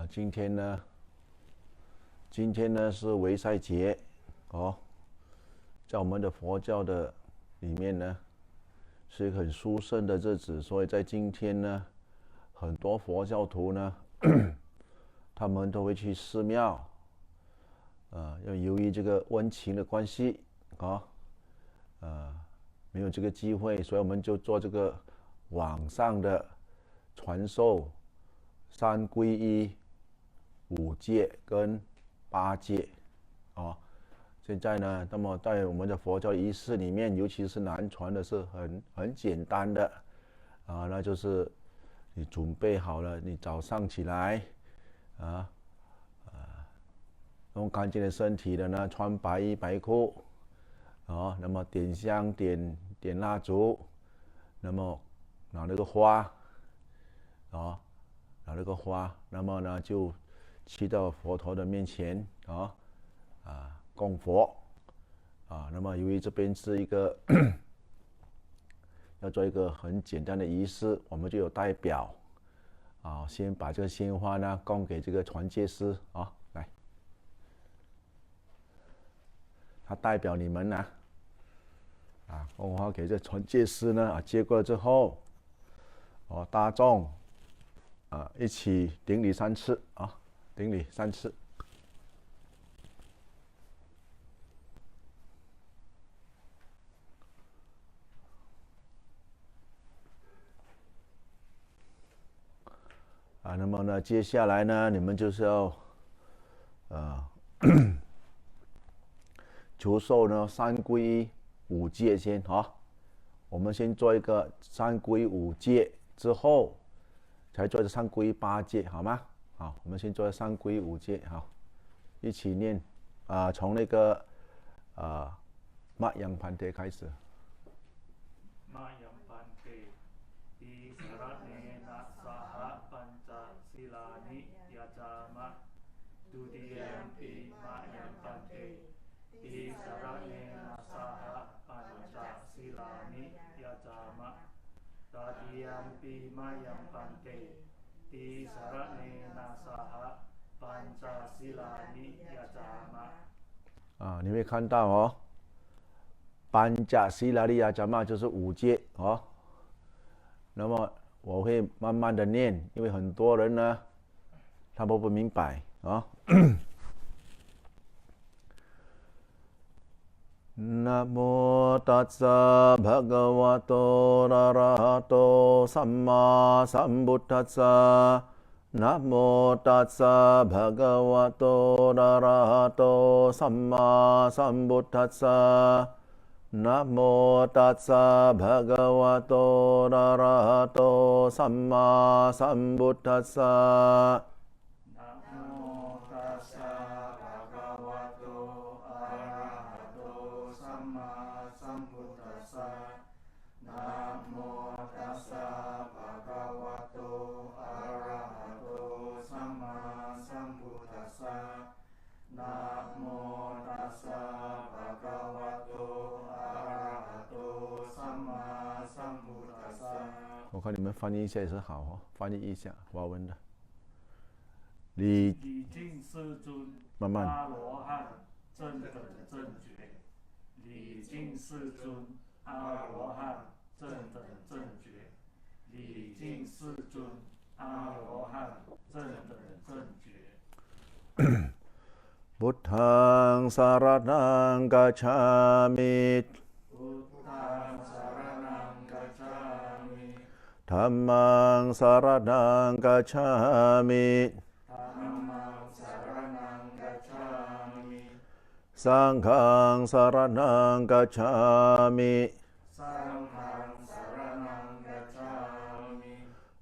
今天呢是维赛节在我们的佛教的里面呢是一个很殊胜的日子，所以在今天呢，很多佛教徒呢他们都会去寺庙要由于这个温情的关系没有这个机会，所以我们就做这个网上的传授三皈依、五戒跟八戒现在呢，那么在我们的佛教仪式里面，尤其是南传的是很简单的那就是你准备好了，你早上起来弄干净的身体的呢，穿白衣白裤那么点香点蜡烛，那么拿那个花那么呢就去到佛陀的面前供佛那么由于这边是一个要做一个很简单的仪式，我们就有代表先把这个鲜花呢供给这个传戒师来，他代表你们呢供花给这传戒师呢接过了之后大众一起顶礼3次顶礼3次。那么呢，接下来呢，你们就是要求受呢三皈依五戒先我们先做一个三皈依五戒，之后才做这三皈依八戒，好吗？好，我们先做三皈依五戒，好，一起念从那个玛扬盘提开始。你会看到班加西拉利亚伽玛就是五戒那么我会慢慢的念，因为很多人呢他们不明白นะโมตัสสะภะคะวะโตอะระหะโตสัมมาสัมพุทธัสสะนะโมตัสสะภะคะวะโตอะระหะโตสัมมาสัมพุทธัสสะนะโมตัสสะภะคะวะโตอะระหะโตสัมมาสัมพุทธัสสะ我看你们翻译一下也是好翻译一下华文的。礼敬世尊，慢慢。阿罗汉正等正觉，礼敬世尊，阿罗汉正等正觉，礼敬世尊，阿罗汉正等正觉。พุทธังสารนังกัจฉามิธัมมังสารนังกัจฉามิสังฆังสารนังกัจฉามิ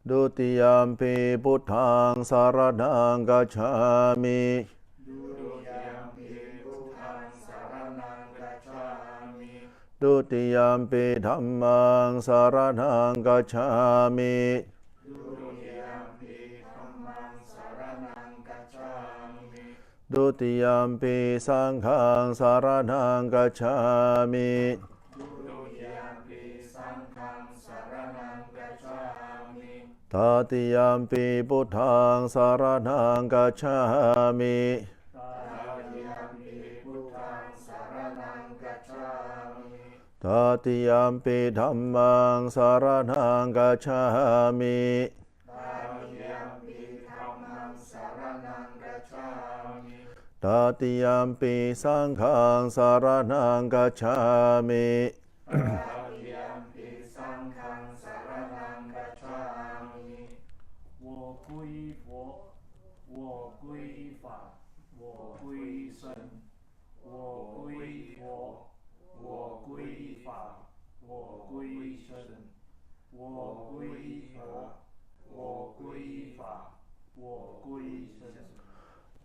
ดุติยัมปิพุทธังสารนังกัจฉามิดุติยัมปิธัมมังสารนังกัจฉามิดุติยัมปิสังฆังสารนังกัจฉามิด ตติยัมปิพุทธังสารนังกัจฉามิตติยัมปิธัมมังสารนังกัจฉามิตติยัมปิสังฆังสารนังกัจฉามิ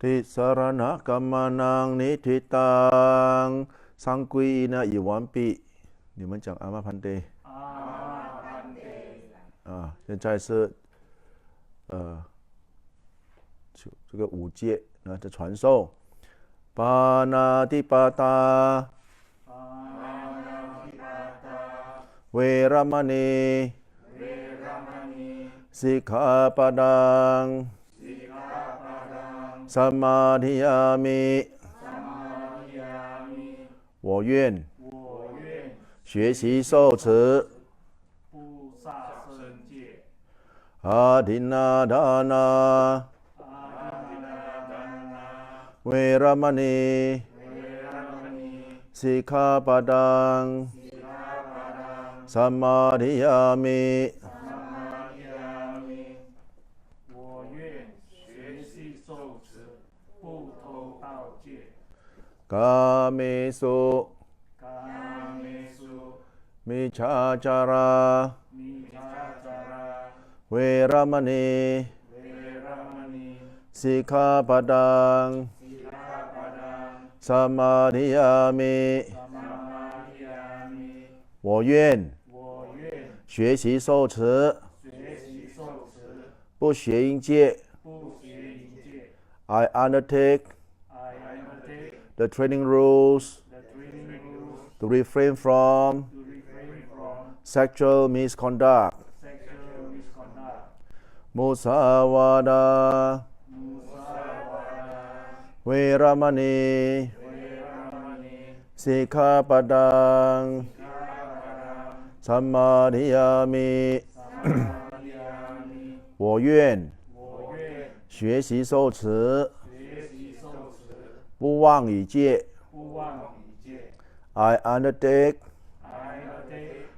ทิสารณกัมมานังนิทิตังสังกุยนะอิวันปิ你们讲阿玛潘德现在是这个五戒的传授。巴那提巴达维拉玛尼สิกขาปดังสัมมาทิยามิ我愿学习受持阿ทินนาทานาเวรมณีสิกขาปดังสัมมาทิยามิกาเมสุมิจฉาจาราเวรมณีสิกขาปดังสัมมาทิยามิ我愿学习受持不学因戒I undertake the training rules to refrain from sexual misconduct, musawada, veramani, sikhapadang, samadhiyami 我愿学习受持不忘以戒 I undertake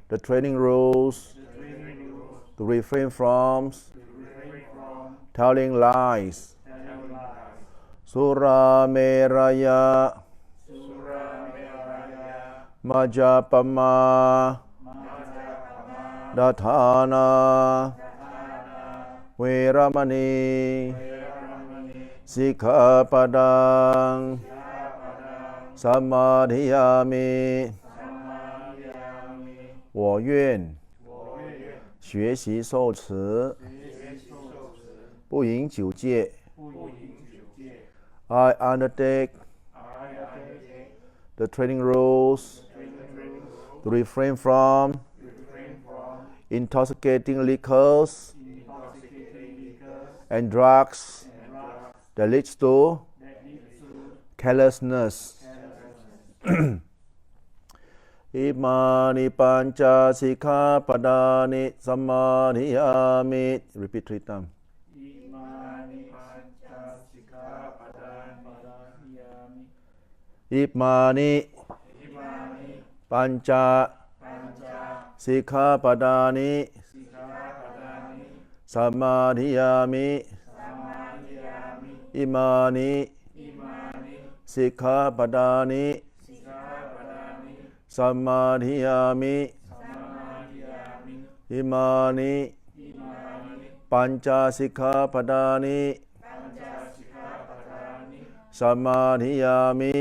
the training rules to refrain from telling lies. Sura meraya majapama dathana veramani sikhapadang samadhiyami 我愿学习受持不饮酒戒 I undertake the training rules to refrain from intoxicating liquors and drugs that leads to carelessness อิมานิปัญจสิกขาปดานิสัมมาทิยามิ Repeat 3 times อิมานิปัญจสิกขาปดานิสัมมาทิยามิอิมานิสิกขาปดานิสัมมาทิยามิอิมานิปัญจสิกขาปดานิสัมมาทิยามิ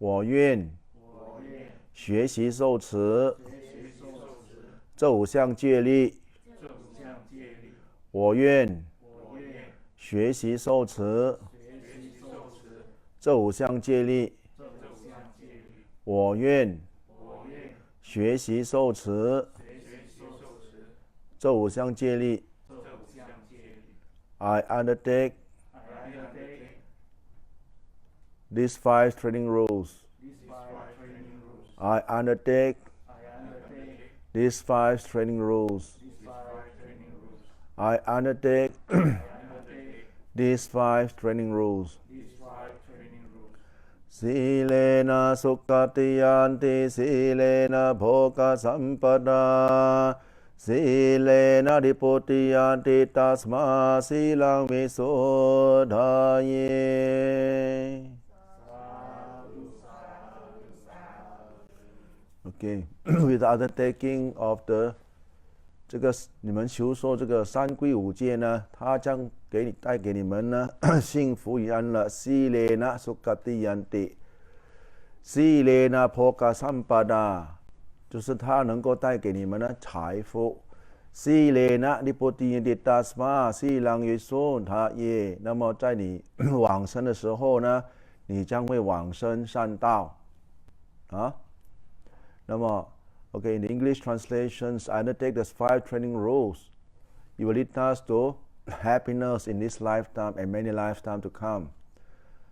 我愿学习受持这五项戒律我愿学习受持这五项戒律我愿学习受持这五项戒律 I undertake these 5 training rules. I undertake these 5 training rules. I undertake these 5 training rules. Silena sukkatiyanti silena bhoga sampada silena diputiyanti tasma silang visodhaye. Okay, with the undertaking of the 这个你们求受这个三皈五戒呢，它将带给你们呢幸福与安乐。Silena sukkatiyanti silena bhoga sampada， 就是它能够带给你们的财富。Silena diputiyanti tasma silang visodhaye， 那么在你往生的时候呢，你将会往生善道啊。那么 Okay, in the English translations, I undertake these 5 training rules. It will lead us to happiness in this lifetime and many lifetimes to come.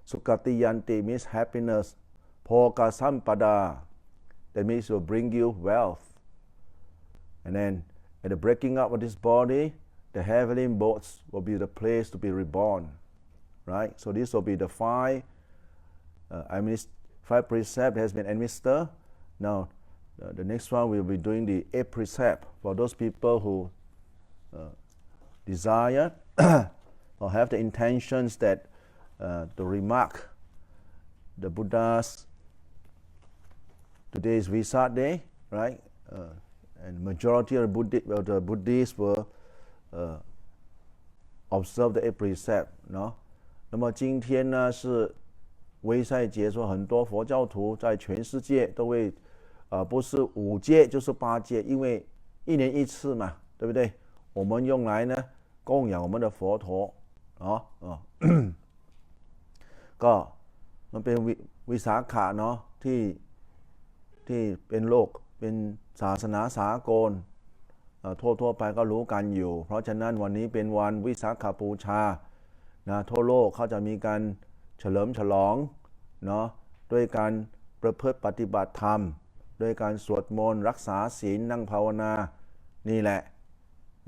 Sukkatiyanti means happiness. Bhoga sampada, that means it will bring you wealth. And then at the breaking up of this body, the heavenly abodes will be the place to be reborn. Right? So this will be the 5 precepts that has been administered. Now, the next one we'll be doing the 8 precept for those people who desire or have the intentions that to remark the Buddha's. Today is Vesak day, right? And majority of the Buddhists will observe the 8 precept, 那么今天呢是威赛节，说很多佛教徒在全世界都会。不是5戒就是8戒，因为1年1次嘛，对不对？我们用来呢供养我们的佛陀ก็มันเป็นวิสาขะเนาะที่เป็นโลกเป็นศาสนาสากลทั่วไปก็รู้กันอยู่เพราะฉะนั้นวันนี้เป็นวันวิสาขบูชาทั่วโลกเขาจะมีการเฉลิมฉลองเนาะด้วยการประพฤติปฏิบัติธรรมด้วยการสวดมนต์รักษาศีลนั่งภาวนานี่แหละ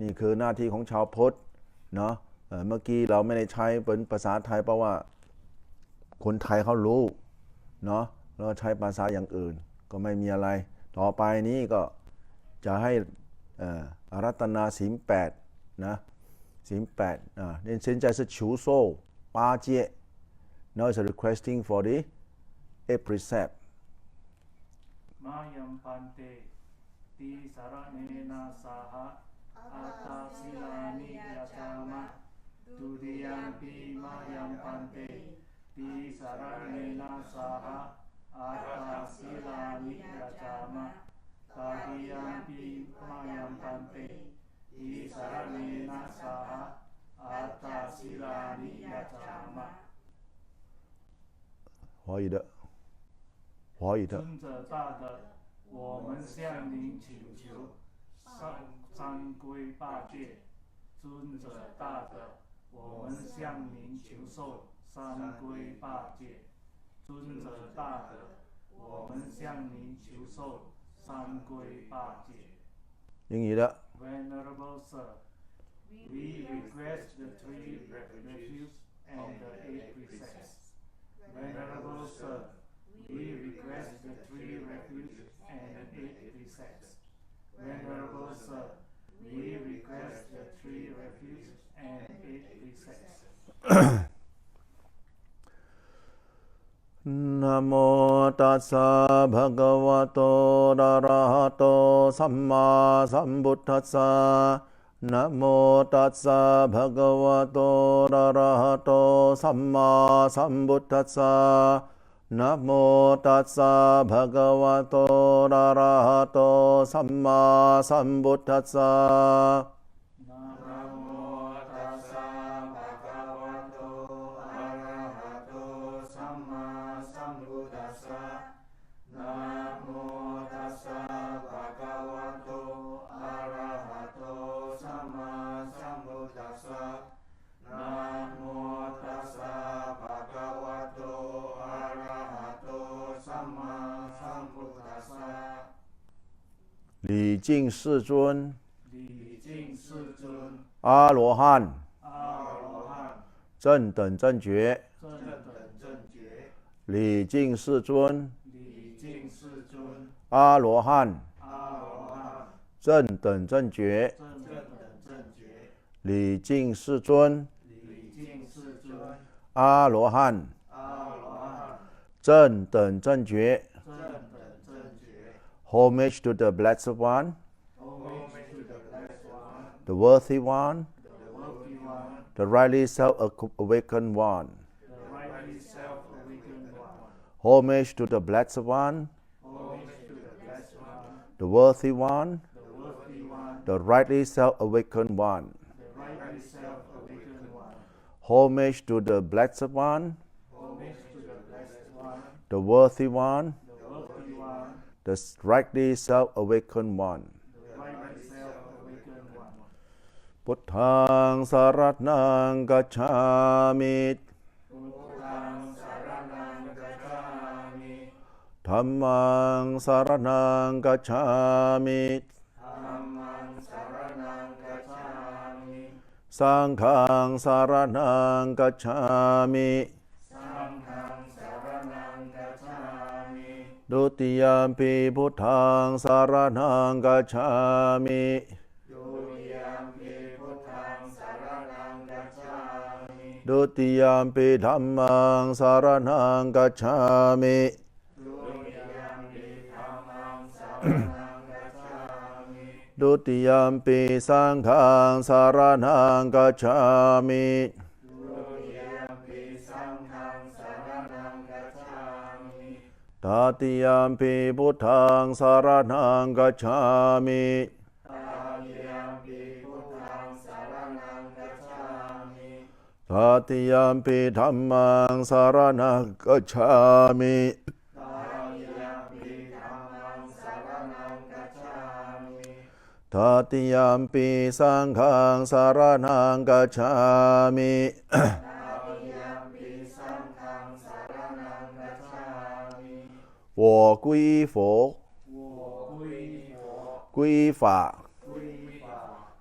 นี่คือหน้าที่ของชาวพุทธเนาะเมื่อกี้เราไม่ได้ใช้เป็นภาษาไทยเพราะว่าคนไทยเขารู้เนาะเราใช้ภาษาอย่างอื่นก็ไม่มีอะไรต่อไปนี้ก็จะให้อารัตนาศีล8นะศีล8现在是求受8戒 now is requesting for the 8 preceptมายัมปันเตติสารเนนะสาหะอาตาศิลานิยจามะตุติยัมปิมายัมปันเตติสารเนนะสาหะอาตาศิลานิยจามะตาติยัมปิมายัมปันเตติสารเนนะสาหะอาตาศิลานิยจามะ华语的尊者大德，我们向您请求三皈八戒。尊者大德，我们向您求受三皈八戒。尊者大德，我们向您求受三皈八戒。英语的 Venerable Sir, we request the 3 refuges and the 8 precepts. Venerable Sir,We request the 3 refuges and 8 precepts. Venerable Sir, we request the 3 refuges and 8 precepts. นะโมตัสสะภะคะวะโตอะระหะโตสัมมาสัมพุทธัสสะนะโมตัสสะภะคะวะโตอะระหะโตสัมมาสัมพุทธัสสะนะโมตัสสะภะคะวะโตอะระหะโตสัมมาสัมพุทธัสสะนะโมตัสสะภะคะวะโตอะระหะโตสัมมาสัมพุทธัสสะนะโมตัสสะภะคะวะโตอะระหะโต礼敬世尊，礼敬世尊，阿罗汉，阿罗汉，正等正觉，正等正觉，礼敬世尊，礼敬世尊，阿罗汉，阿罗汉，正等正觉，正等正觉，礼敬世尊，礼敬世尊，阿罗汉，阿罗汉，正等正觉。正等正觉。 Homage to the Blessed One, Homage to the Blessed One, the Worthy One, the Worthy One, the rightly self-awakened One. the rightly self-awakened One. Homage to the Blessed One, Homage to the Blessed One, the Worthy One, the Worthy One, the rightly self-awakened One. the rightly self-awakened One. Homage to the Blessed One, Homage to the Blessed One, the Worthy One, the Worthy One, the rightly self-awakened One. the rightly self-awakened One. Buddhaṃ saraṇaṃ gacchāmi, Buddhaṃ saranam gacchāmi, Dhammaṃ saraṇaṃ gacchāmi, Dhammaṃ saranam gacchāmi, Sanghaṃ saraṇaṃ gacchāmi, Sangham saranam gacchāmi, Dutiyampi Buddhaṃ saraṇaṃ gacchāmi, Dutiyampi Buddhaṃ saranam gacchāmi, Dutiyampi Dhammaṃ saraṇaṃ gacchāmi, Dutiyampi Dhammam saranam gacchāmi, Dutiyampi Sanghaṃ saraṇaṃ gacchāmi, Dutiyampi Sangham saranam gacchāmi, Tatiyampi Buddhaṃ saraṇaṃ gacchāmi, Tatiyampi Buddhaṃ saranam gacchāmi, Tatiyampi Dhammaṃ saraṇaṃ gacchāmi, Tatiyampi Dhammam saranam gacchāmi, Tatiyampi Sanghaṃ saraṇaṃ gacchāmi, Tatiyampi Sangham saranam gacchāmi. 我皈依佛，我皈依佛，皈依法，皈依法，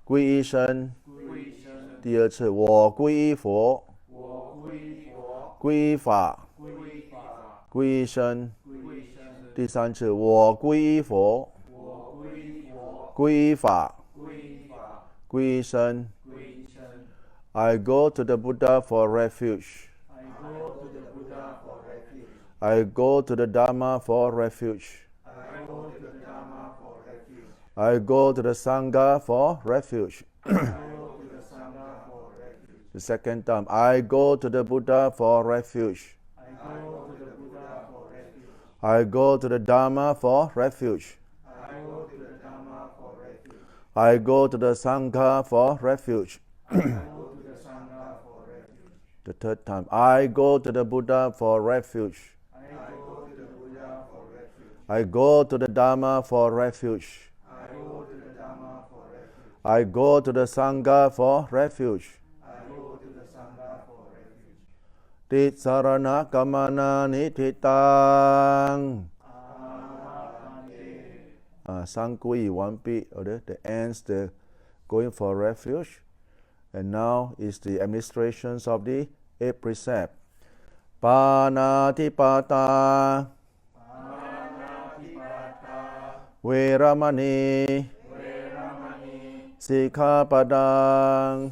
皈依僧。皈依僧。第二次，我皈依佛，我皈依佛，皈依法，皈依法，皈依僧。皈依僧。第三次，我皈依佛，我皈依佛，皈依法，皈依法，皈依僧。皈依僧。I go to the Buddha for refuge. I go to the Buddha for refuge. I go to the Dhamma for refuge. I go to the Dhamma for refuge. I go to the Sangha for refuge. I go to the Sangha for refuge. The second time, I go to the Buddha for refuge. I go to the Buddha for refuge. I go to the Dhamma for refuge. I go to the Dhamma for refuge. I go to the Sangha for refuge. I go to the Sangha for refuge. The third time, I go to the Buddha for refuge. I go to the Buddha for refuge. I go to the Dhamma for refuge. I go to the Dhamma for refuge. I go to the Sangha for refuge. I go to the Sangha for refuge. ติสารณกัมมานานิทิตัง Sangui Wampi, the ends, the going for refuge. And now is the administrations of the 8 precepts. Panatipata, Veramani, Sikkhapadang,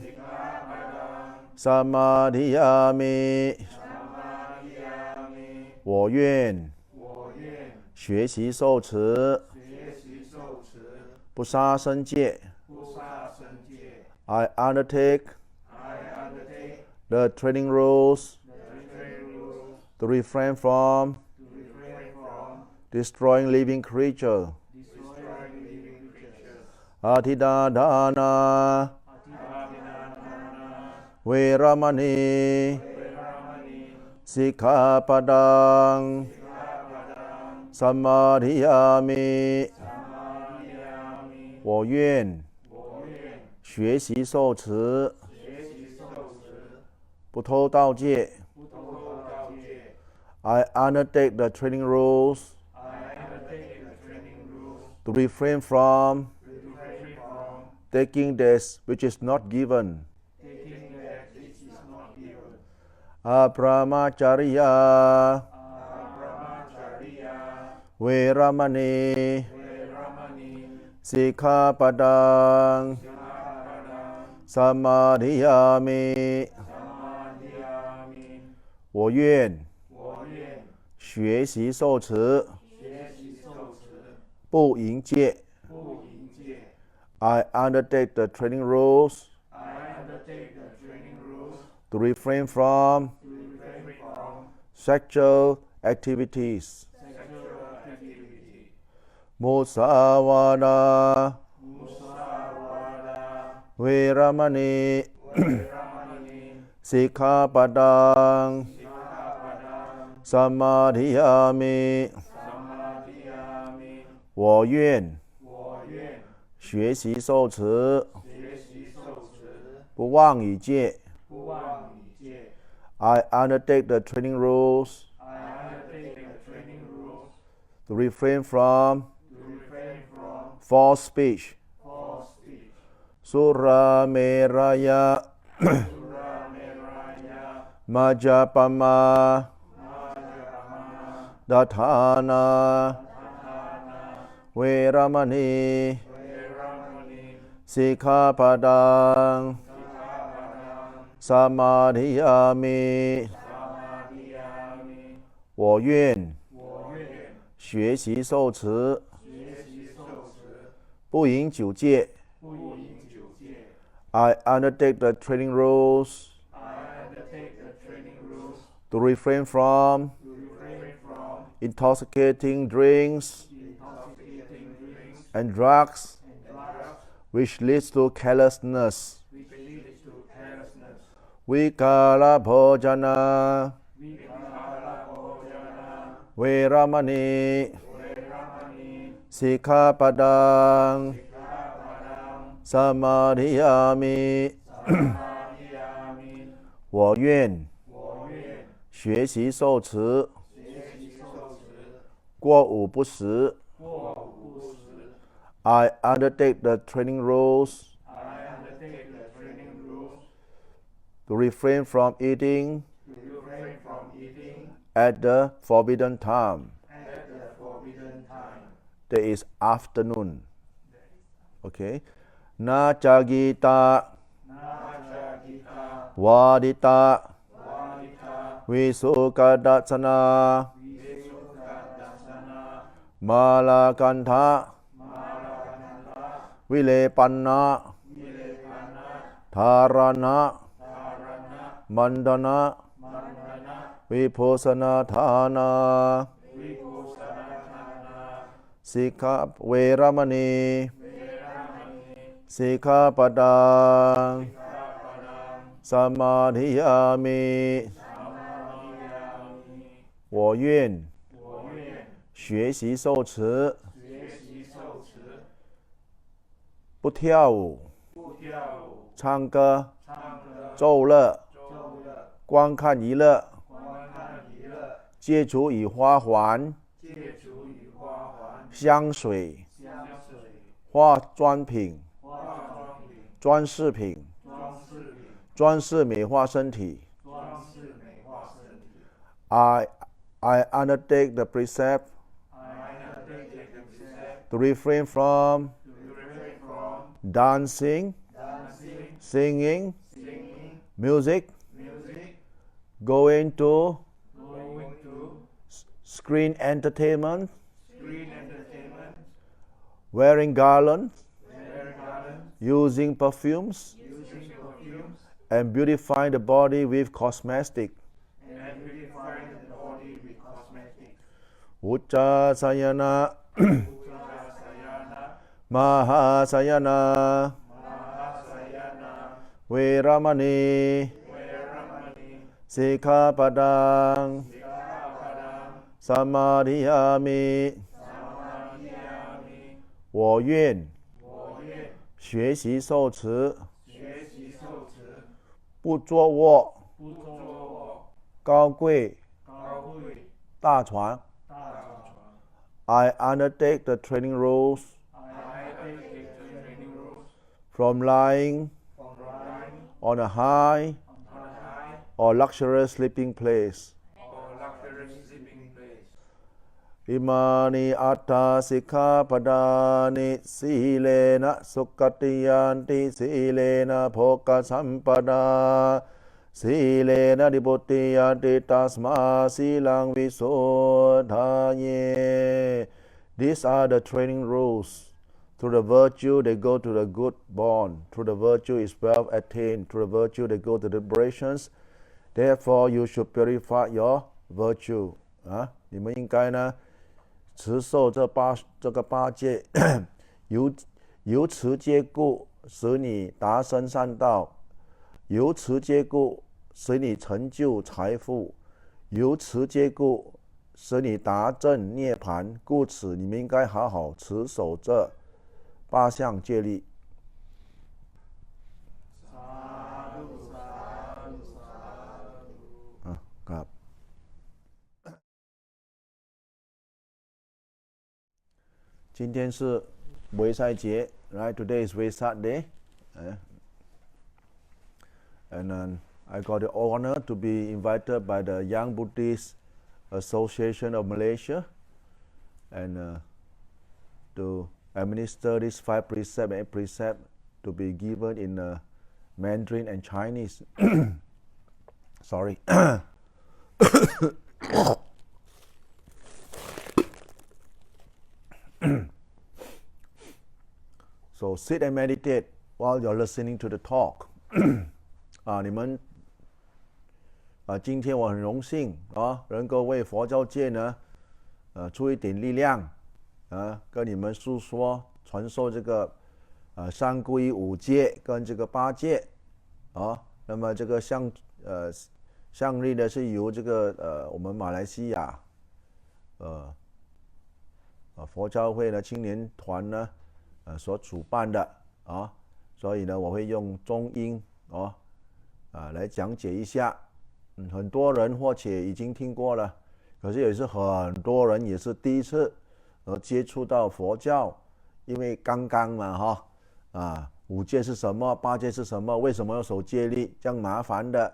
Samadhiyami. 我愿学习受持，不杀生戒。I undertake the training rules to refrain from destroying living creatures. Atidadana, Veramani, Sikkhapadang, Samadhiyami. 我愿学习受持，不偷盗戒。I undertake the training rules to refrain from taking that which is not given. Apramacharya, Veramani, Sikkhapadang, Samadhiyami. 我愿学习受持，不淫戒。I undertake the training rules to refrain from sexual activities. Musawada, Veramani, Sikkhapadang, Samadhiyami. 我愿学习受持，不妄语戒。I undertake the training rules to refrain from false speech. Sura meraya, Majapama, Dathana, Veramani, Sikkhapadang, Samadhiyami. 我愿学习受持，不饮酒戒。I undertake the training rules to refrain from intoxicating drinks and drugs which leads to carelessness. Vikara bhojana, Veramani, Sikkhapadang, Samadhiyami. 我愿学习受持，过午不食。I undertake the training rules to refrain from eating at the forbidden time. That is afternoon. Okay. Nachagita, Vadita, Visukadatsana, Malakantha, Vilepanna, Dharana, Mandana, Vipassana, Sikha Veramani, Sikkhapadang, Samadhiyami. 我愿学习受持，不跳舞，唱歌，奏乐，观看娱乐，戒除以花环、香水、化妆品、装饰品、装饰美化身体。I undertake the precept to refrain from dancing, singing, music, going to screen entertainment, wearing garlands, using perfumes, and beautifying the body with cosmetics. Uchasayana, Mahasayana, Veramani, Sikkhapadang, Samadhiyami. 我愿学习受持，不坐卧，高贵，大船。I undertake the training rules from lying on a high or luxurious sleeping place. Imani atta sikkhapadani silena sukkatiyanti silena bhoga sampada silena dibuddhiyanti tasma silang visuddhaye. These are the training rules. Through the virtue, they go to the good born. Through the virtue is wealth attained. Through the virtue, they go to the liberations. Therefore, you should purify your virtue. 你们应该呢，持受这个八戒，由持戒故，使你达生善道；由持戒故，使你成就财富；由持戒故，使你达正涅槃。故此，你们应该好好持守这8项戒律。ครับ今天是维赛节 right? Today is Vesak day. And I got the honor to be invited by the Young Buddhist Association of Malaysia and to administer these 5 precepts and 8 precepts to be given in Mandarin and Chinese. Sorry. So sit and meditate while you're listening to the talk. 你们今天我很荣幸能够为佛教界呢出一点力量跟你们诉说传授这个三皈依5戒跟这个8戒那么这个向律呢是由这个我们马来西亚佛教会的青年团呢所主办的所以呢我会用中英来讲解一下。很多人或许已经听过了，可是也是很多人也是第一次接触到佛教，因为刚刚嘛5戒是什么，8戒是什么，为什么要守戒律，这样麻烦的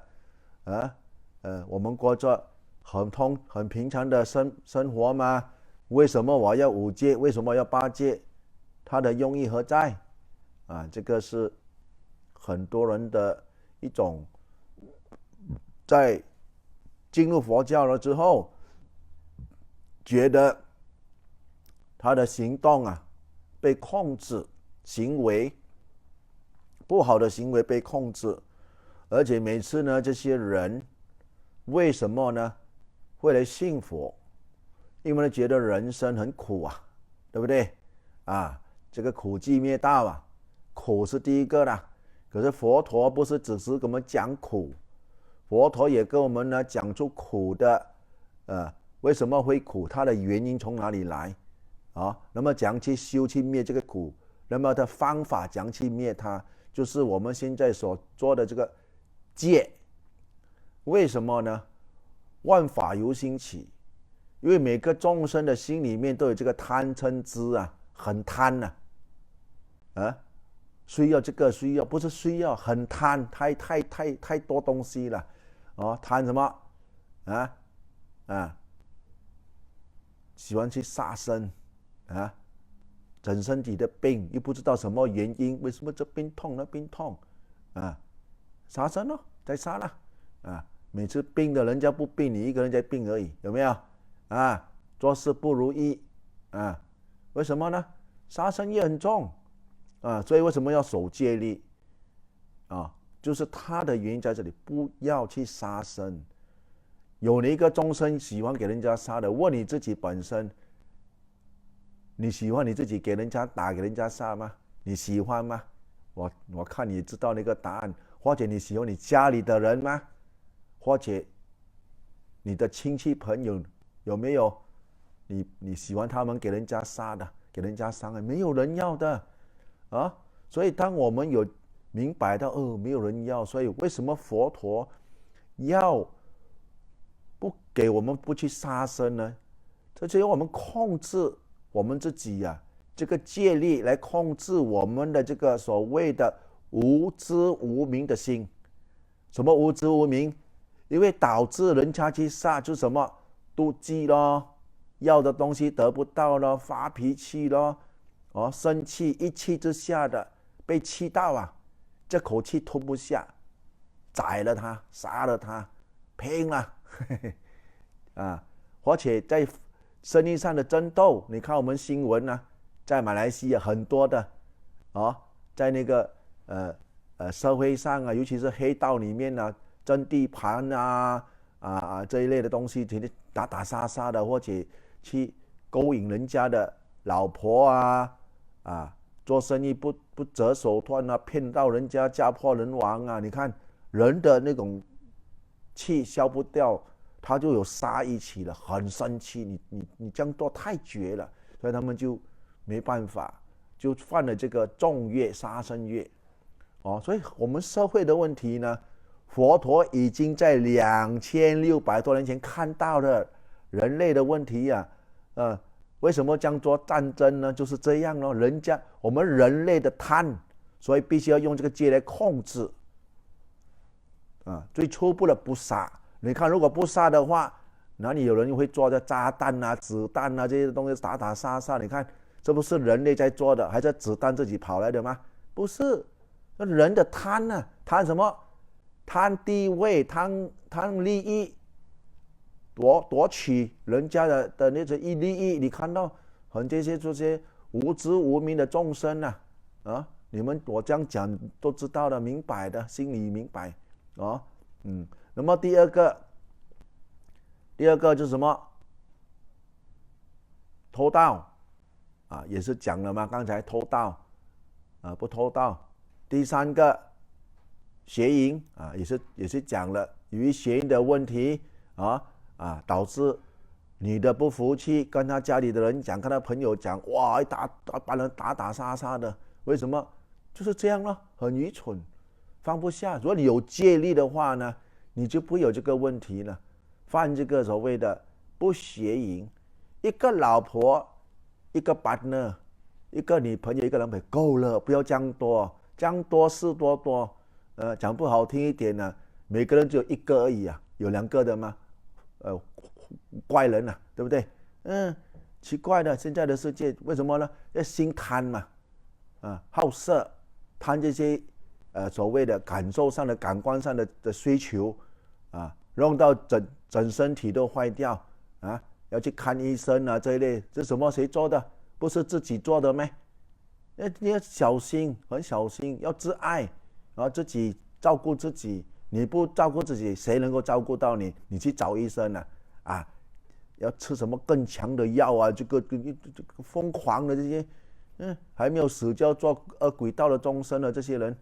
我们过着很平常的生活吗？为什么我要5戒，为什么要8戒，它的用意何在这个是很多人的一种在进入佛教了之后觉得他的行动被控制，行为不好的行为被控制，而且每次呢这些人为什么呢会来信佛？因为觉得人生很苦对不对这个苦集灭道苦是第一个啦。可是佛陀不是只是跟我们讲苦，佛陀也跟我们呢讲出苦的为什么会苦，它的原因从哪里来那么怎样去修去灭这个苦，那么的方法怎样去灭它，就是我们现在所做的这个戒。为什么呢？万法由心起，因为每个众生的心里面都有这个贪嗔痴很贪需要这个需要，不是需要，很贪，太多东西了贪什么喜欢去杀生整身体的病，又不知道什么原因，为什么这边痛那边痛杀生再杀了每次病的人家不病，你一个人在病而已，有没有做事不如意为什么呢？杀生业很重所以为什么要守戒律就是它的原因在这里，不要去杀生。有哪一个众生喜欢给人家杀的？问你自己本身，你喜欢你自己给人家打给人家杀吗？你喜欢吗？我看你知道那个答案。或者你喜欢你家里的人吗？或者你的亲戚朋友有没有你喜欢他们给人家杀的，给人家伤害？没有人要的所以当我们有明白到没有人要，所以为什么佛陀要不给我们不去杀生呢？这就要我们控制我们自己这个戒律来控制我们的这个所谓的无知无明的心。什么无知无明？因为导致人家去杀，就是什么妒忌咯，要的东西得不到咯，发脾气咯，生气，一气之下的被气到啊，这口气吞不下，宰了他，杀了他，拼了啊！而且在生意上的争斗，你看我们新闻啊，在马来西亚很多的在那个社会上啊，尤其是黑道里面啊，争地盘这一类的东西，打打杀杀的，或者去勾引人家的老婆做生意不择手段啊，骗到人家家破人亡啊！你看人的那种气消不掉，他就有杀意起了，很生气，你这样做太绝了，所以他们就没办法，就犯了这个重业杀生业。所以我们社会的问题呢，佛陀已经在2600多年前看到了人类的问题为什么这样做战争呢？就是这样咯，我们人类的贪，所以必须要用这个戒来控制最初步的不杀。你看如果不杀的话，哪里有人会做的炸弹啊、子弹啊这些东西打打杀杀？你看这不是人类在做的，还是子弹自己跑来的吗？不是，那人的贪呢？贪什么？贪地位，贪利益，夺取人家的那些利益。你看到这些无知无明的众生你们我这样讲都知道的，明白的，心里明白那么第二个就是什么？偷盗也是讲了嘛，刚才偷盗不偷盗。第三个邪淫也是讲了，由于邪淫的问题导致你的不服气，跟他家里的人讲，跟他朋友讲，哇，把人打打杀杀的，为什么？就是这样咯，很愚蠢，放不下。如果你有戒律的话呢，你就不会有这个问题了。犯这个所谓的不邪淫，一个老婆，一个 partner， 一个女朋友，一个男朋友够了，不要这样多，这样多事多。讲不好听一点呢，每个人只有一个而已有2个的吗？怪人对不对？奇怪的，现在的世界为什么呢？要心贪嘛，好色，贪这些所谓的感受上的、感官上的需求弄到整身体都坏掉要去看医生这一类，这什么谁做的？不是自己做的咩？你要小心，很小心，要自爱，自己照顾自己。你不照顾自己，谁能够照顾到你？你去找医生要吃什么更强的药这个疯狂的这些还没有死就要做恶鬼道的众生的这些人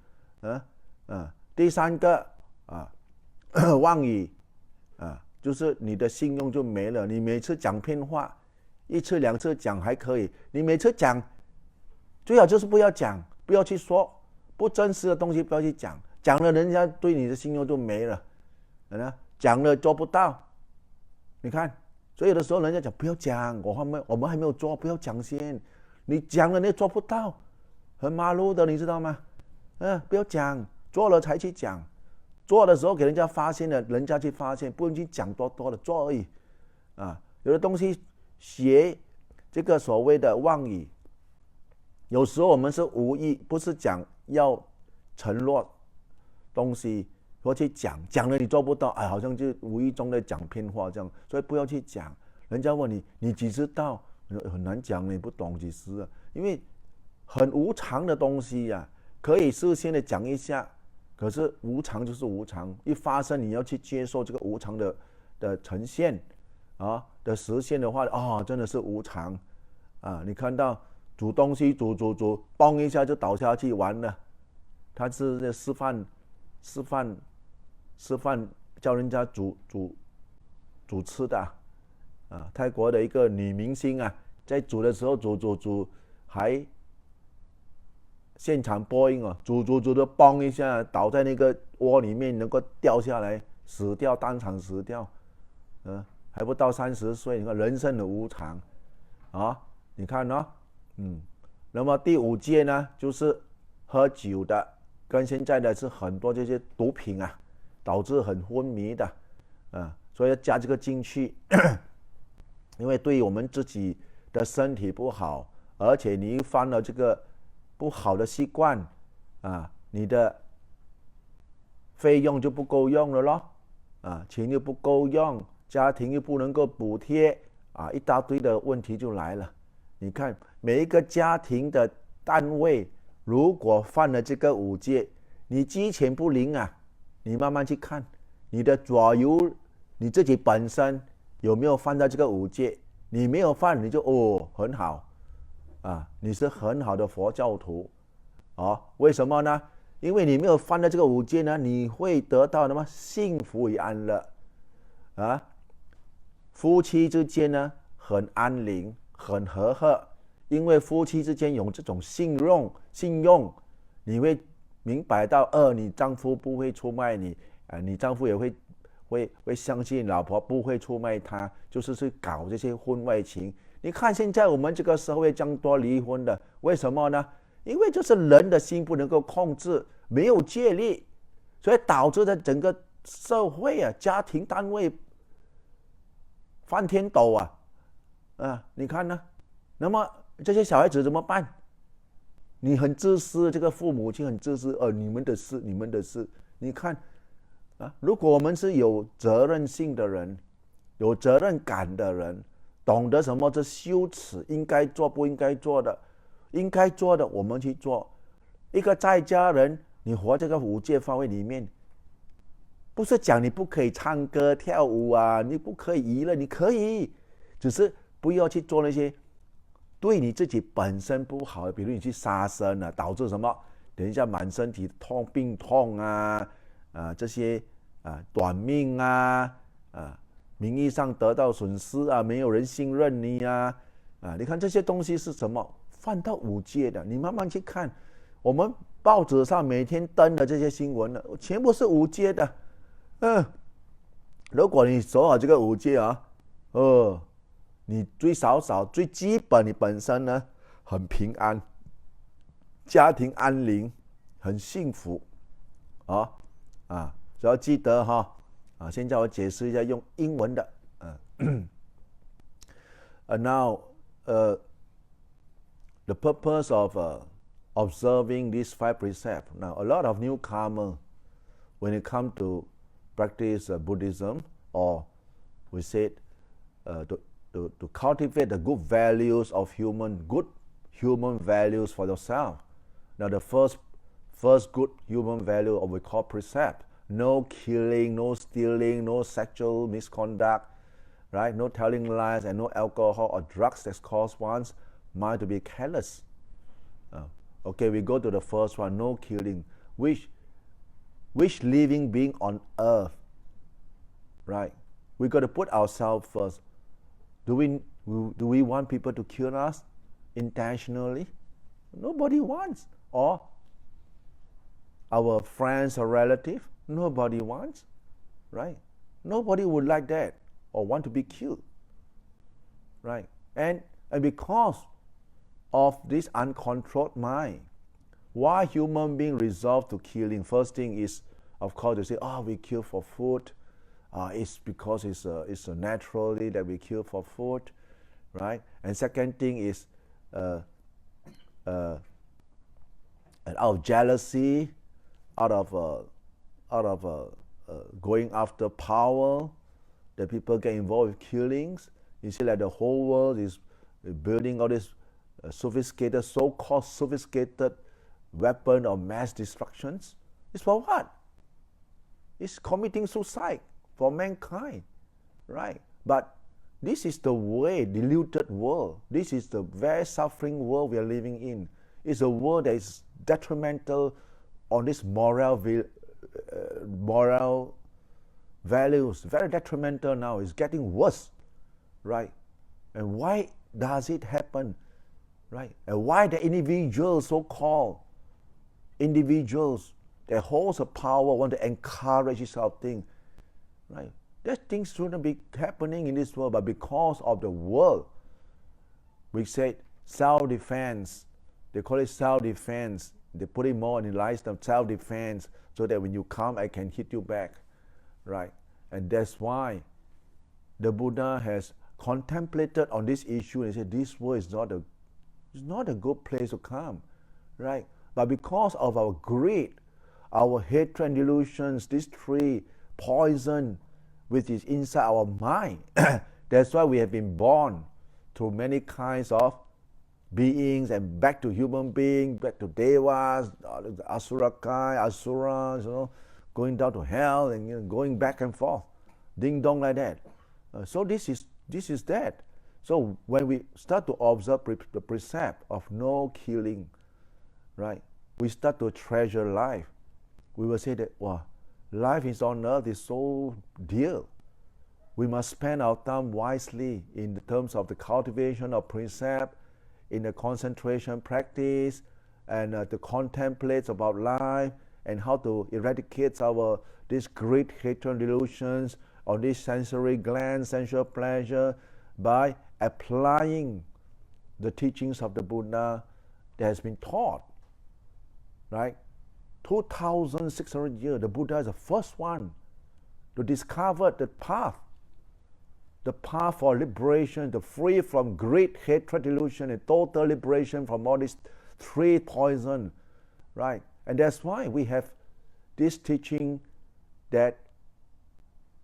第三个妄语就是你的信用就没了。你每次讲骗话，1次2次讲还可以，你每次讲最好就是不要讲，不要去说不真实的东西，不要去讲，讲了人家对你的信用就没了讲了做不到。你看，所以有的时候人家讲不要讲，我们还没有做，不要讲先。你讲了你也做不到，很马路的，你知道吗？不要讲，做了才去讲。做的时候给人家发现了，人家去发现，不用去讲多的，做而已有的东西学这个所谓的妄语，有时候我们是无意，不是讲要承诺东西，或去讲了你做不到，好像就无意中在讲骗话这样，所以不要去讲。人家问你几时到？很难讲，你不懂几时因为很无常的东西可以事先的讲一下，可是无常就是无常，一发生你要去接受这个无常的呈现的实现的话真的是无常你看到煮东西煮嘣一下就倒下去完了，他是示范叫人家煮吃的泰国的一个女明星在煮的时候煮还现场播音煮的嘣一下倒在那个锅里面，能够掉下来死掉，当场死掉还不到30岁，你看人生的无常你看那么第5戒呢，就是喝酒的，跟现在的是很多这些毒品啊，导致很昏迷的，所以要加这个进去，因为对我们自己的身体不好，而且你犯了这个不好的习惯你的费用就不够用了咯，钱又不够用，家庭又不能够补贴一大堆的问题就来了。你看每一个家庭的单位，如果犯了这个5戒，你鸡犬不宁你慢慢去看你的左右，你自己本身有没有犯到这个5戒？你没有犯，你就很好你是很好的佛教徒为什么呢？因为你没有犯到这个5戒呢，你会得到什么幸福与安乐夫妻之间呢很安宁很和和，因为夫妻之间有这种信用，你会明白到你丈夫不会出卖你你丈夫也会相信老婆不会出卖他，就是去搞这些婚外情。你看现在我们这个社会这样多离婚的，为什么呢？因为就是人的心不能够控制，没有戒律，所以导致的整个社会家庭单位翻天斗你看呢？那么这些小孩子怎么办？你很自私，这个父母亲很自私你们的事。你看如果我们是有责任心的人，有责任感的人，懂得什么是羞耻，应该做不应该做的，应该做的我们去做。一个在家人，你活这个5戒范围里面，不是讲你不可以唱歌跳舞你不可以娱乐，你可以，只是不要去做那些对你自己本身不好的，比如你去杀生导致什么等一下满身体病痛这些短命名义上得到损失没有人信任你你看这些东西是什么？犯到5戒的，你慢慢去看，我们报纸上每天登的这些新闻全部是5戒的。如果你守好这个5戒你最基本你本身呢很平安，家庭安宁，很幸福只要记得现在我解释一下用英文的now the purpose of observing these 5 precepts. Now a lot of newcomers, when it comes to practice Buddhism, or we said to cultivate the good values of good human values for yourself. Now the first good human value we call precept: no killing, no stealing, no sexual misconduct, right? No telling lies, and no alcohol or drugs that cause one's mind to be careless. Okay, we go to the first one: no killing. Which living being on earth, right? We got to put ourselves first. Do we want people to kill us intentionally? Nobody wants. Or our friends or relatives? Nobody wants, right? Nobody would like that or want to be killed, right? And because of this uncontrolled mind, why human being resolve to killing? First thing is, of course, they say, we kill for food. It's because it's naturally that we kill for food, right? And second thing is out of jealousy, out of going after power, that people get involved with killings. You see, like the whole world is building all this sophisticated, so-called sophisticated weapon of mass destructions. It's for what? It's committing suicide for mankind, right? But this is the way, deluded world. This is the very suffering world we are living in. It's a world that is detrimental on this moral values. Very detrimental now. It's getting worse, right? And why does it happen, right? And why the individuals, so-called individuals that holds the power, want to encourage this sort of thing, right? That things shouldn't be happening in this world, but because of the world, we said self-defense, They call it self-defense. They put it more in lines of self-defense, so that when you come, I can hit you back, right? And that's why the Buddha has contemplated on this issue and said, this world is not a good place to come, right? But because of our greed, our hatred and delusions, these three poison which is inside our mind, that's why we have been born to many kinds of beings and back to human beings, back to devas, asurakai, asuras, going down to hell and going back and forth, ding dong like that. So this is that. So when we start to observe the precept of no killing, right, we start to treasure life. We will say that, wow, life is on earth is so dear. We must spend our time wisely in the terms of the cultivation of precept, in the concentration practice, and to contemplate about life and how to eradicate these great hatred delusions or these sensory glands, sensual pleasure, by applying the teachings of the Buddha that has been taught, right? 2,600 years, the Buddha is the first one to discover the path for liberation, to free from great hatred, delusion, and total liberation from all these three poison, right? And that's why we have this teaching that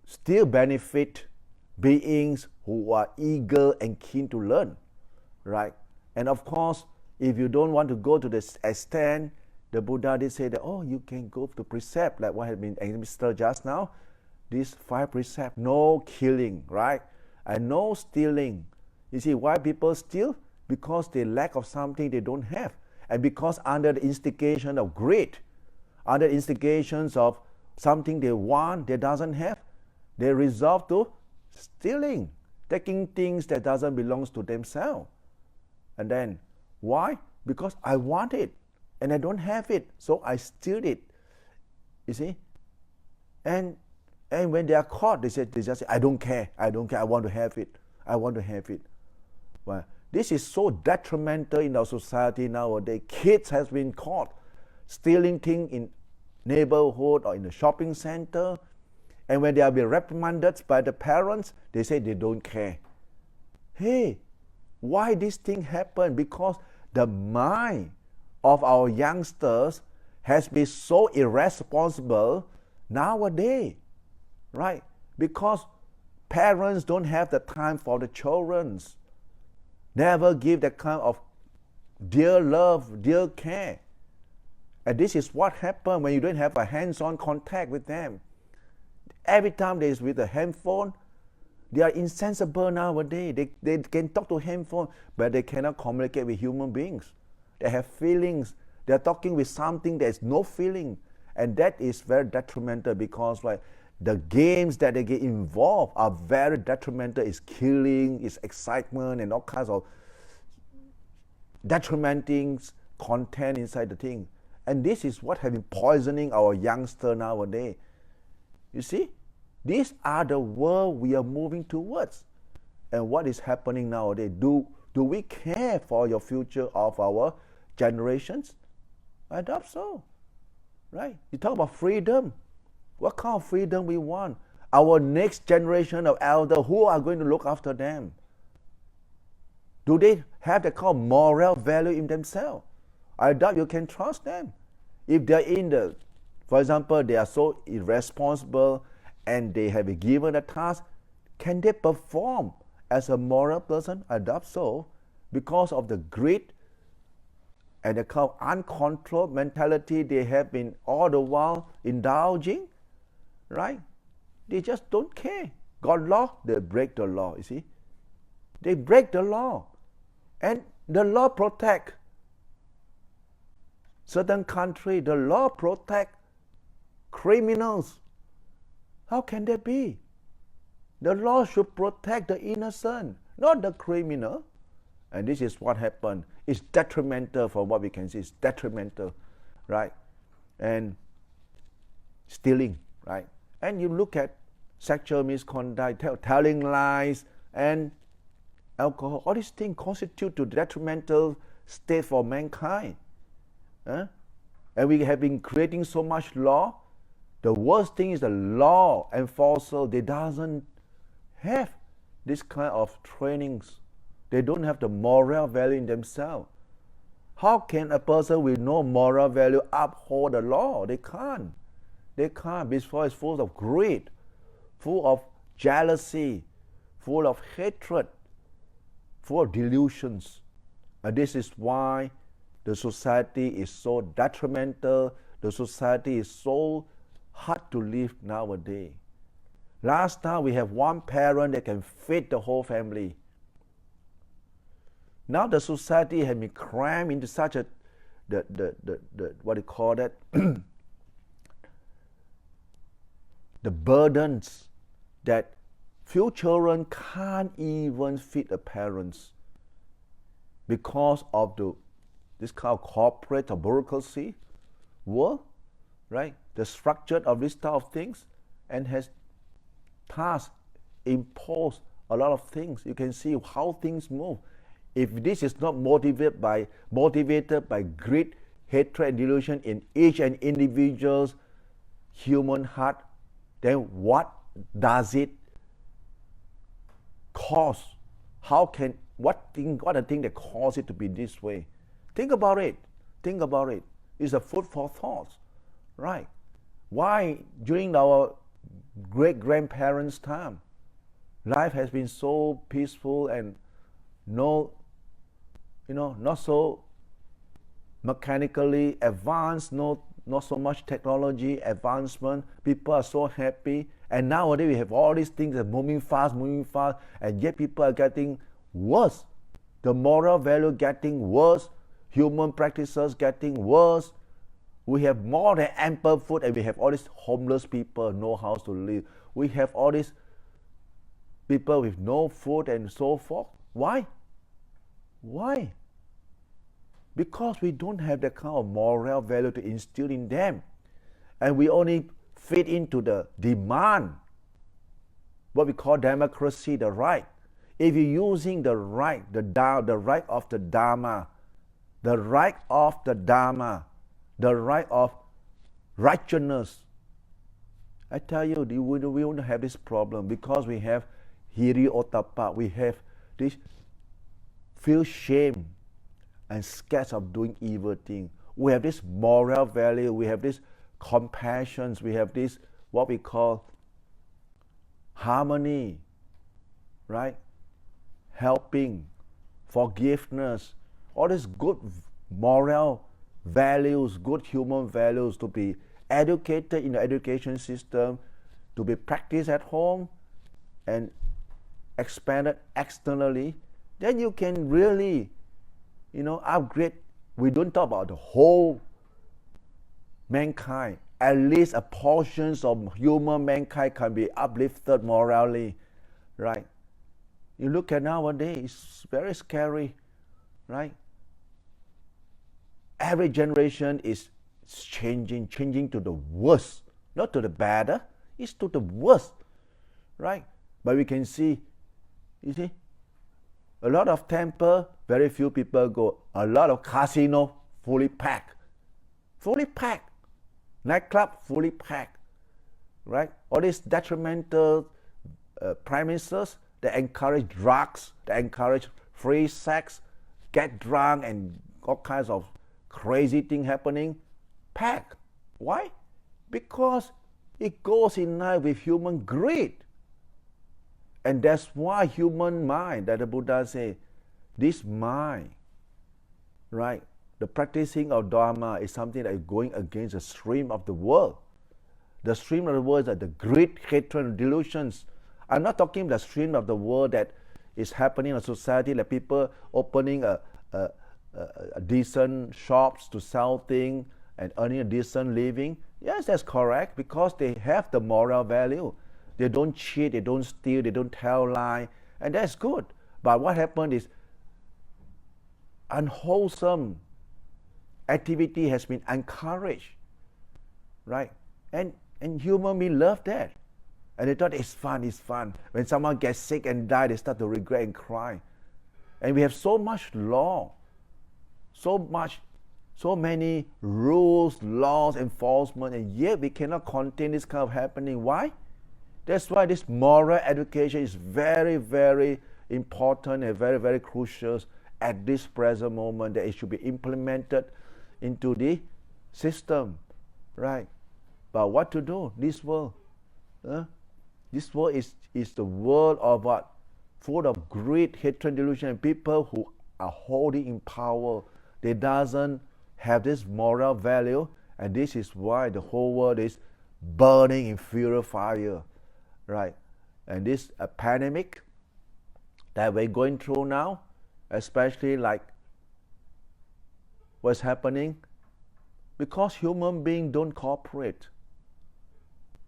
still benefit beings who are eager and keen to learn, right? And of course, if you don't want to go to this extent, the Buddha did say that, oh, you can go to precept, like what has been administered just now. These 5 precepts, no killing, right? And no stealing. You see, why people steal? Because they lack of something they don't have. And because under the instigation of greed, under instigations of something they want, they doesn't have, they resolve to stealing, taking things that doesn't belong to themselves. And then, why? Because I want it, and I don't have it, so I steal it. You see? And when they are caught, they just say, I don't care, I want to have it. Well, this is so detrimental in our society nowadays. Kids has been caught stealing things in neighborhood or in the shopping center, and when they are being reprimanded by the parents, they say they don't care. Hey, why this thing happen? Because the mind of our youngsters has been so irresponsible nowadays, right? Because parents don't have the time for the children, never give that kind of dear love, dear care. And this is what happens when you don't have a hands-on contact with them. Every time they're with a handphone, they are insensible nowadays. They can talk to handphone, but they cannot communicate with human beings. They have feelings. They are talking with something that is no feeling. And that is very detrimental because the games that they get involved are very detrimental. It's killing, it's excitement, and all kinds of detrimenting content inside the thing. And this is what has been poisoning our youngster nowadays. You see, these are the world we are moving towards. And what is happening nowadays? Do we care for your future of our generations? I doubt so, right? You talk about freedom. What kind of freedom we want? Our next generation of elders, who are going to look after them? Do they have the kind of moral value in themselves? I doubt you can trust them. If they're for example, they are so irresponsible and they have been given a task, can they perform as a moral person? I doubt so, because of the greed and the kind of uncontrolled mentality they have been all the while indulging, right? They just don't care. God law, they break the law, you see. They break the law. And the law protect certain country, the law protect criminals. How can that be? The law should protect the innocent, not the criminal. And this is what happened. It's detrimental from what we can see. It's detrimental, right? And stealing, right? And you look at sexual misconduct, telling lies, and alcohol. All these things constitute to detrimental state for mankind. And we have been creating so much law. The worst thing is the law enforcer, they doesn't have this kind of trainings. They don't have the moral value in themselves. How can a person with no moral value uphold the law? They can't. They can't, because it's full of greed, full of jealousy, full of hatred, full of delusions. And this is why the society is so detrimental. The society is so hard to live nowadays. Last time we have one parent that can feed the whole family. Now the society has been crammed into such a what do you call that? The burdens that few children can't even feed the parents because of this kind of corporate or bureaucracy world, right? The structure of this type of things, and has tasked, imposed a lot of things. You can see how things move. If this is not motivated by greed, hatred, and delusion in each and individual's human heart, then what does it cause? What the thing that causes it to be this way? Think about it. Think about it. It's a food for thought, right? Why during our great-grandparents' time, life has been so peaceful and not so mechanically advanced, not so much technology advancement. People are so happy, and nowadays we have all these things that are moving fast, and yet people are getting worse. The moral value getting worse, human practices getting worse. We have more than ample food, and we have all these homeless people, no house to live. We have all these people with no food and so forth. Why? Why? Because we don't have that kind of moral value to instill in them. And we only fit into the demand, what we call democracy, the right. If you're using the right, the right of the Dhamma, the right of the Dhamma, the right of righteousness, I tell you, we won't have this problem, because we have hiri ottappa, we have this feel shame and scared of doing evil thing. We have this moral value, we have this compassion, we have this what we call harmony, right? Helping, forgiveness, all these good moral values, good human values to be educated in the education system, to be practiced at home and expanded externally. Then you can really, upgrade. We don't talk about the whole mankind. At least a portion of human mankind can be uplifted morally, right? You look at nowadays, it's very scary, right? Every generation is changing to the worse, not to the better, it's to the worse, right? But we can see, you see, a lot of temple, very few people go. A lot of casino, fully packed. Nightclub, fully packed, right? All these detrimental premises that encourage drugs, that encourage free sex, get drunk, and all kinds of crazy things happening, packed. Why? Because it goes in line with human greed. And that's why human mind, that the Buddha say, this mind, right? The practicing of Dhamma is something that is going against the stream of the world. The stream of the world is the greed, hatred, and delusions. I'm not talking about the stream of the world that is happening in a society, like people opening a decent shops to sell things and earning a decent living. Yes, that's correct, because they have the moral value. They don't cheat, they don't steal, they don't tell lies, and that's good. But what happened is unwholesome activity has been encouraged, right? And human beings love that. And they thought it's fun. When someone gets sick and die, they start to regret and cry. And we have so much law, so many rules, laws, enforcement, and yet we cannot contain this kind of happening. Why? That's why this moral education is very, very important and very, very crucial at this present moment, that it should be implemented into the system, right? But what to do? This world, this world is the world of what? Full of greed, hatred, delusion, and people who are holding in power. They doesn't have this moral value, and this is why the whole world is burning in fury fire, right? And this pandemic that we're going through now, especially like what's happening, because human beings don't cooperate,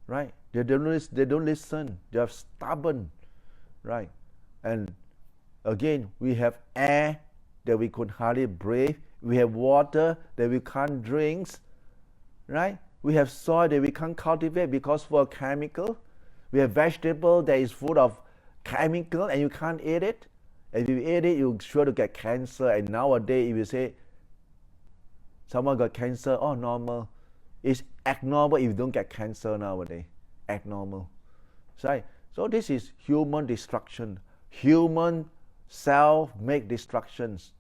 right? They don't listen. They are stubborn, right? And again, we have air that we could hardly breathe. We have water that we can't drink, right? We have soil that we can't cultivate because for chemical. We have vegetable that is full of chemical and you can't eat it. If you eat it, you're sure to get cancer. And nowadays, if you say someone got cancer, oh, normal. It's abnormal if you don't get cancer nowadays. Abnormal, right? So this is human destruction. Human self-made destructions,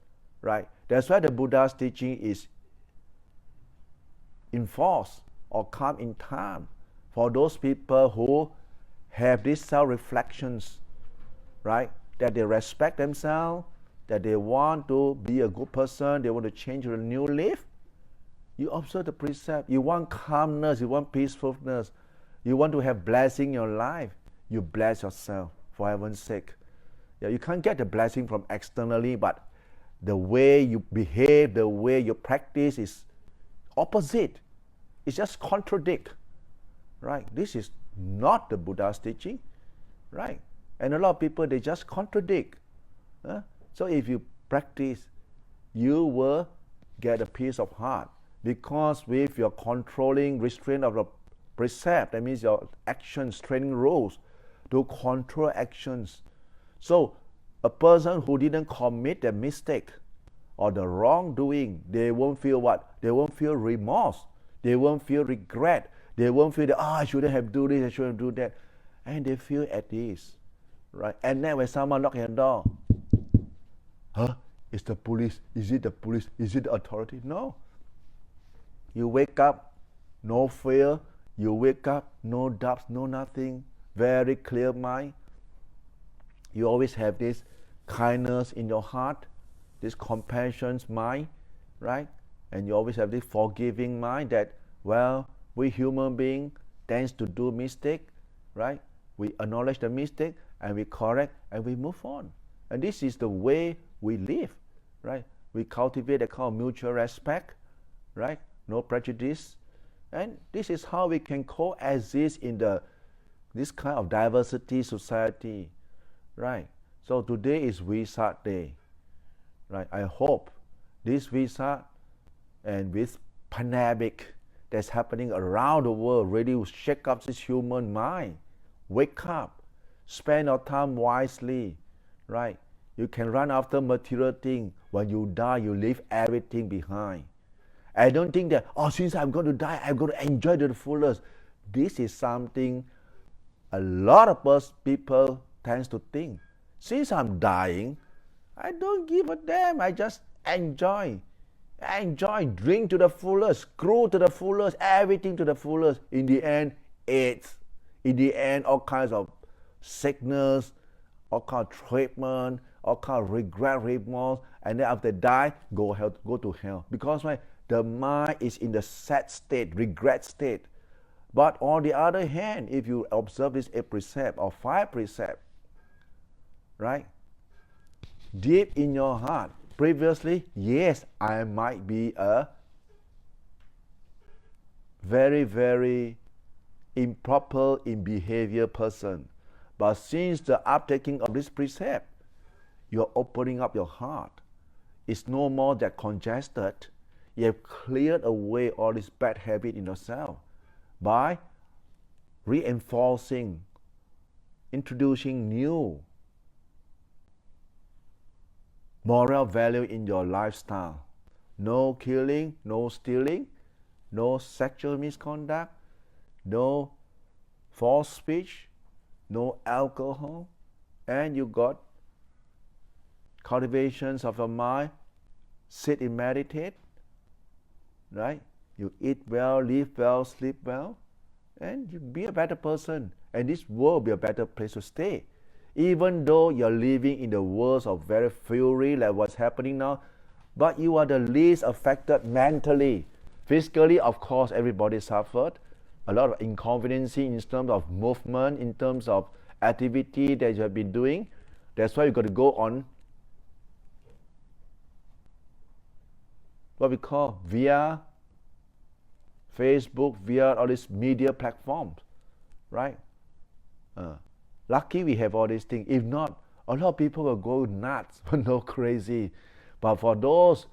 right? That's why the Buddha's teaching is enforced or come in time for those people who have these self-reflections, right? That they respect themselves, that they want to be a good person, they want to change to a new life. You observe the precept. You want calmness, you want peacefulness, you want to have blessing in your life. You bless yourself, for heaven's sake. Yeah, you can't get the blessing from externally, but the way you behave, the way you practice is opposite. It's just contradict, right? This is not the Buddha's teaching, right? And a lot of people, they just contradict. So if you practice, you will get a peace of heart, because with your controlling restraint of the precept, that means your actions, training rules to control actions. So a person who didn't commit the mistake or the wrongdoing, they won't feel what? They won't feel remorse. They won't feel regret. They won't feel that, oh, I shouldn't have do this, I shouldn't do that. And they feel at ease, right? And then when someone knocks on the door, it's the police. Is it the police? Is it the authority? No. You wake up, no fear. You wake up, no doubts, no nothing. Very clear mind. You always have this kindness in your heart, this compassion mind, right? And you always have this forgiving mind that, well, we human beings tend to do mistake, right? We acknowledge the mistake and we correct and we move on. And this is the way we live, right? We cultivate a kind of mutual respect, right? No prejudice. And this is how we can coexist in this kind of diversity society, right? So today is Vesak Day, right? I hope this Vesak and with pandemic that's happening around the world really will shake up this human mind. Wake up, spend your time wisely, right? You can run after material things. When you die, you leave everything behind. I don't think that, oh, since I'm going to die, I'm going to enjoy to the fullest. This is something a lot of people tend to think. Since I'm dying, I don't give a damn. I just enjoy. I enjoy, drink to the fullest, screw to the fullest, everything to the fullest. In the end, AIDS. In the end, all kinds of sickness, all kinds of treatment, all kinds of regret, remorse, and then after die, go to hell. Because the mind is in the sad state, regret state. But on the other hand, if you observe this 8 precept or 5 precept, right? Deep in your heart, previously, yes, I might be a very, very improper in behavior person. But since the uptaking of this precept, you're opening up your heart. It's no more that congested. You have cleared away all this bad habit in yourself by reinforcing, introducing new moral value in your lifestyle. no killing, no stealing, no sexual misconduct, no false speech, no alcohol, and you got cultivations of your mind, sit and meditate, right? You eat well, live well, sleep well, and you be a better person. And this world will be a better place to stay. Even though you're living in the world of very fury like what's happening now, but you are the least affected mentally. Physically, of course, everybody suffered. A lot of inconvenience in terms of movement, in terms of activity that you have been doing. That's why you got to go on what we call via Facebook, via all these media platforms, right? Lucky we have all these things. If not, a lot of people will go nuts, no crazy. But for those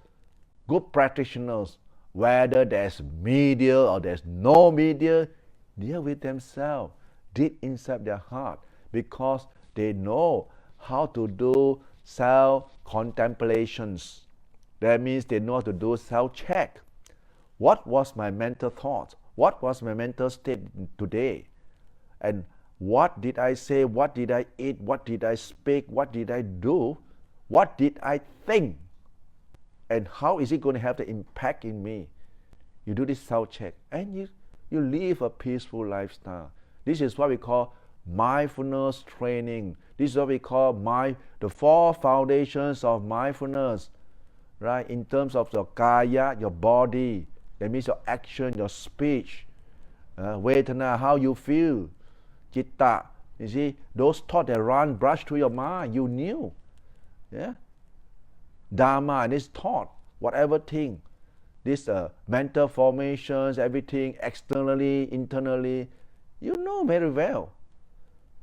good practitioners, whether there's media or there's no media, deal with themselves, deep inside their heart, because they know how to do self-contemplations. That means they know how to do self-check. What was my mental thought? What was my mental state today? And what did I say? What did I eat? What did I speak? What did I do? What did I think? And how is it going to have the impact in me? You do this self-check and you live a peaceful lifestyle. This is what we call mindfulness training. This is what we call the 4 foundations of mindfulness, right? In terms of your kaya, your body, that means your action, your speech, vedana, how you feel, citta. You see, those thoughts that brush through your mind, you knew. Yeah? Dhamma and this thought, whatever thing, this mental formations, everything, externally, internally, you know very well.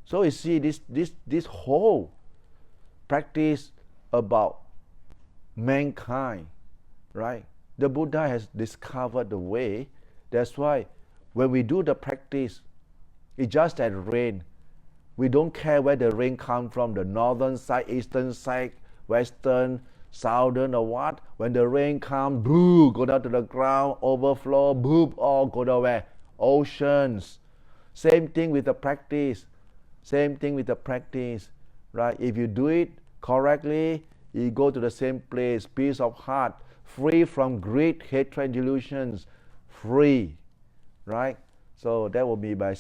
So you see, this whole practice about mankind, right? The Buddha has discovered the way. That's why when we do the practice, it's just that rain. We don't care where the rain comes from, the northern side, eastern side, western, southern or what. When the rain comes, boo, go down to the ground, overflow, boop, all go down where? Oceans. Same thing with the practice. Same thing with the practice, right? If you do it correctly, you go to the same place, peace of heart, free from greed, hatred, delusions, free, right? So that will be my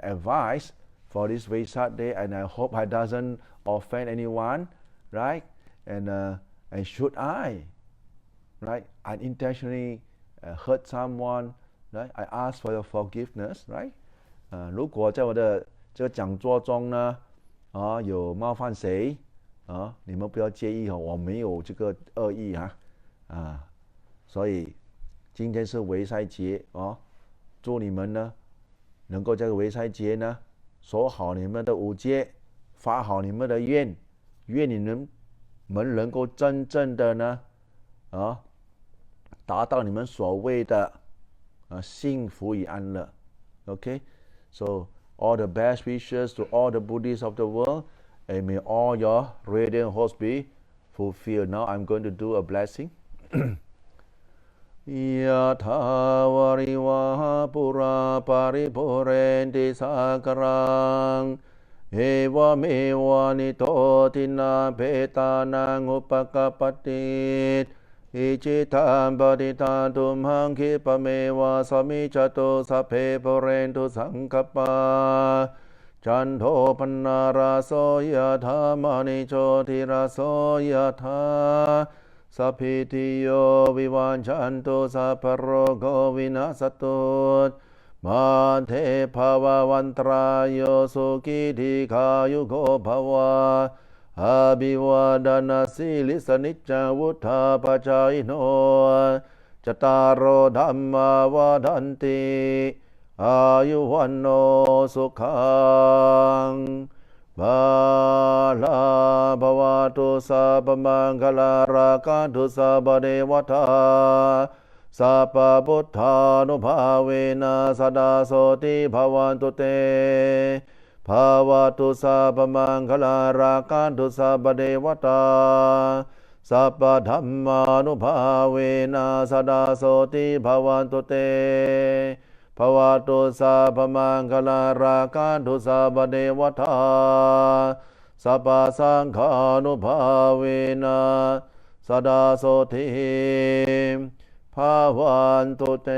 advice for this Vesak day, and I hope I doesn't offend anyone, right? And should I, right, unintentionally hurt someone, right? I ask for your forgiveness, right? 如果在我的这个讲座中呢，有冒犯谁，你们不要介意我没有这个恶意所以今天是维赛节祝你们呢能够这个维赛节呢守好你们的五戒，发好你们的愿，愿你们能够真正的呢达到你们所谓的幸福与安乐。 Okay, so all the best wishes to all the Buddhists of the world, and may all your radiant hopes be fulfilled. Now I'm going to do a blessing. Yatha varivaha pura paripurenti sakarang eva meva nitotina petanang upakapatit Ichitam paditantum hankipameva samichato sape porentu sankapa Chanto pannaraso yatha manicho tiraso yatha Sapitiyo vivanchanto saparogo vinasatut Mate pavavantrayo sukidhikayugo bhava Abhivadana silisa nicca vuttha pacayino Cattaro dhamma vadanti ayuvanno sukhang Bala bhavatu sabba mangala rakantu sabba devata Sabba buddhanubhavena sada soti bhavantu te Bhavatu sabba mangala rakantu sabba devata สัพพธัมมานุภาเวนะสดาโสติภวันตุเตภวตุสัพพมังคลาราคันตุสัพพเทวตาสัพพสังฆานุภาเวนะสดาโสติภวันตุเต